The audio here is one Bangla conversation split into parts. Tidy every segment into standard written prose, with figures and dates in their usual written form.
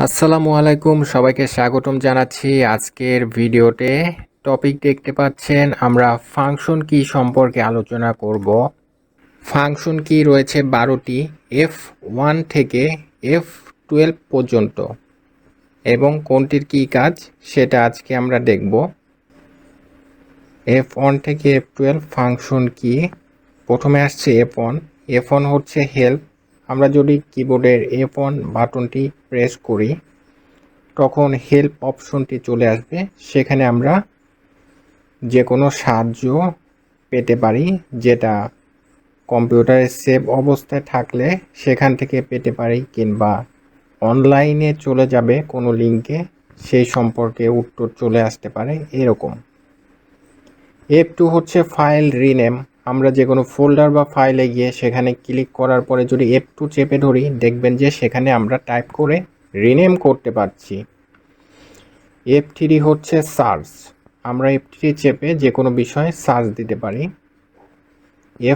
আসসালামু আলাইকুম, সবাইকে স্বাগতম জানাচ্ছি। আজকের ভিডিওতে টপিক দেখতে পাচ্ছেন, আমরা ফাংশন কি সম্পর্কে আলোচনা করব। ফাংশন কি রয়েছে 12টি, F1 থেকে F12 পর্যন্ত, এবং কোনটির কি কাজ সেটা আজকে আমরা দেখব। F1 থেকে F12 ফাংশন কি। প্রথমে আসছে F1। F1 হচ্ছে হেল্প। আমরা যদি কিবোর্ডের F1 বাটনটি প্রেস করি তখন হেল্প অপশনটি চলে আসবে। সেখানে আমরা যে কোনো সাহায্য পেতে পারি, যেটা কম্পিউটারে সেভ অবস্থায় থাকলে সেখান থেকে পেতে পারি, কিংবা অনলাইনে চলে যাবে কোনো লিঙ্কে, সেই সম্পর্কে উত্তর চলে আসতে পারে এরকম। F2 হচ্ছে ফাইল রিনেম। আমরা যে কোনো ফোল্ডার বা ফাইলে গিয়ে সেখানে ক্লিক করার পরে যদি F2 চেপে ধরি, দেখবেন যে সেখানে আমরা টাইপ করে রিনেম করতে পারছি। F3 হচ্ছে সার্চ। আমরা F3 চেপে যে কোনো বিষয়ে সার্চ দিতে পারি।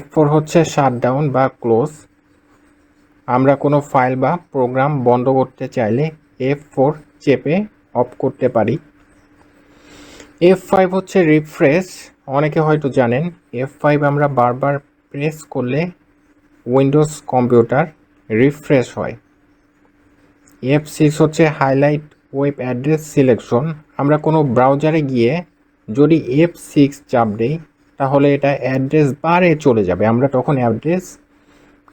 F4 হচ্ছে শাটডাউন বা ক্লোজ। আমরা কোনো ফাইল বা প্রোগ্রাম বন্ধ করতে চাইলে F4 চেপে অফ করতে পারি। F5 হচ্ছে রিফ্রেশ। অনেকে হয়তো জানেন, F5 আমরা বারবার প্রেস করলে উইন্ডোজ কম্পিউটার রিফ্রেশ হয়। F6 হচ্ছে হাইলাইট ওয়েব অ্যাড্রেস সিলেকশন। আমরা কোনো ব্রাউজারে গিয়ে যদি F6 চাপ দেই তাহলে এটা অ্যাড্রেস বারে চলে যাবে। আমরা তখন অ্যাড্রেস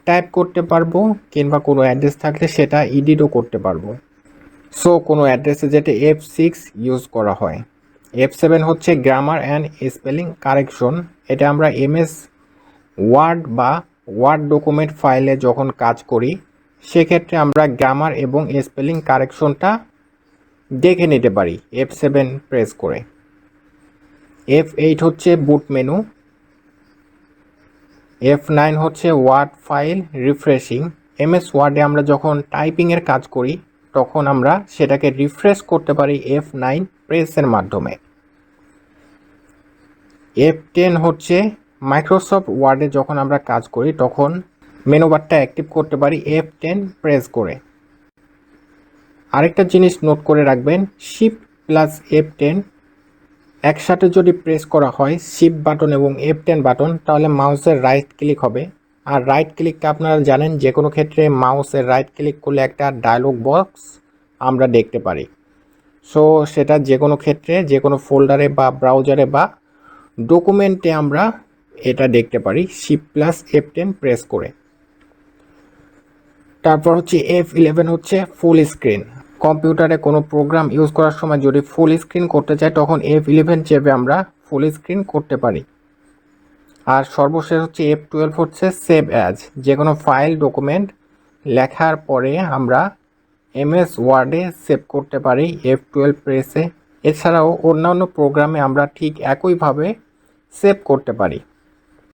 টাইপ করতে পারবো, কিংবা কোনো অ্যাড্রেস থাকলে সেটা এডিটও করতে পারবো। সো কোনো অ্যাড্রেসে যেটা F6 ইউজ করা হয়। F7 হচ্ছে গ্রামার অ্যান্ড স্পেলিং কারেকশন। এটা আমরা MS ওয়ার্ড বা ওয়ার্ড ডকুমেন্ট ফাইলে যখন কাজ করি সেক্ষেত্রে আমরা গ্রামার এবং স্পেলিং কারেকশনটা দেখে নিতে পারি F7 প্রেস করে। F8 হচ্ছে বুট মেনু। F9 হচ্ছে ওয়ার্ড ফাইল রিফ্রেশিং। MS ওয়ার্ডে আমরা যখন টাইপিংয়ের কাজ করি তখন আমরা সেটাকে রিফ্রেশ করতে পারি F9 প্রেসের মাধ্যমে। F10 হচ্ছে মাইক্রোসফট ওয়ার্ডে যখন আমরা কাজ করি তখন মেনু বারটা অ্যাক্টিভ করতে পারি F10 প্রেস করে। আরেকটা জিনিস নোট করে রাখবেন, শিফট প্লাস F10 একসাথে যদি প্রেস করা হয়, শিফট বাটন এবং F10 বাটন, তাহলে মাউসের রাইট ক্লিক হবে। আর রাইট ক্লিকটা আপনারা জানেন, যে কোনো ক্ষেত্রে মাউসের রাইট ক্লিক করলে একটা ডায়লগ বক্স আমরা দেখতে পারি। সো সেটা যে কোনো ক্ষেত্রে, যে কোনো ফোল্ডারে বা ব্রাউজারে বা ডকুমেন্টে আমরা এটা দেখতে পারি শিফট প্লাস F10 প্রেস করে। তারপর হচ্ছে F11 হচ্ছে ফুল স্ক্রিন। কম্পিউটারে কোনো প্রোগ্রাম ইউজ করার সময় যদি ফুল স্ক্রিন করতে চাই তখন F11 চেপে আমরা ফুল স্ক্রিন করতে পারি। আর সর্বশেষ হচ্ছে F12 হচ্ছে সেভ অ্যাজ। যে কোনো ফাইল ডকুমেন্ট লেখার পরে আমরা MS ওয়ার্ডে সেভ করতে পারি F12 প্রেসে। এছাড়াও অন্যান্য প্রোগ্রামে আমরা ঠিক একইভাবে সেভ করতে পারি।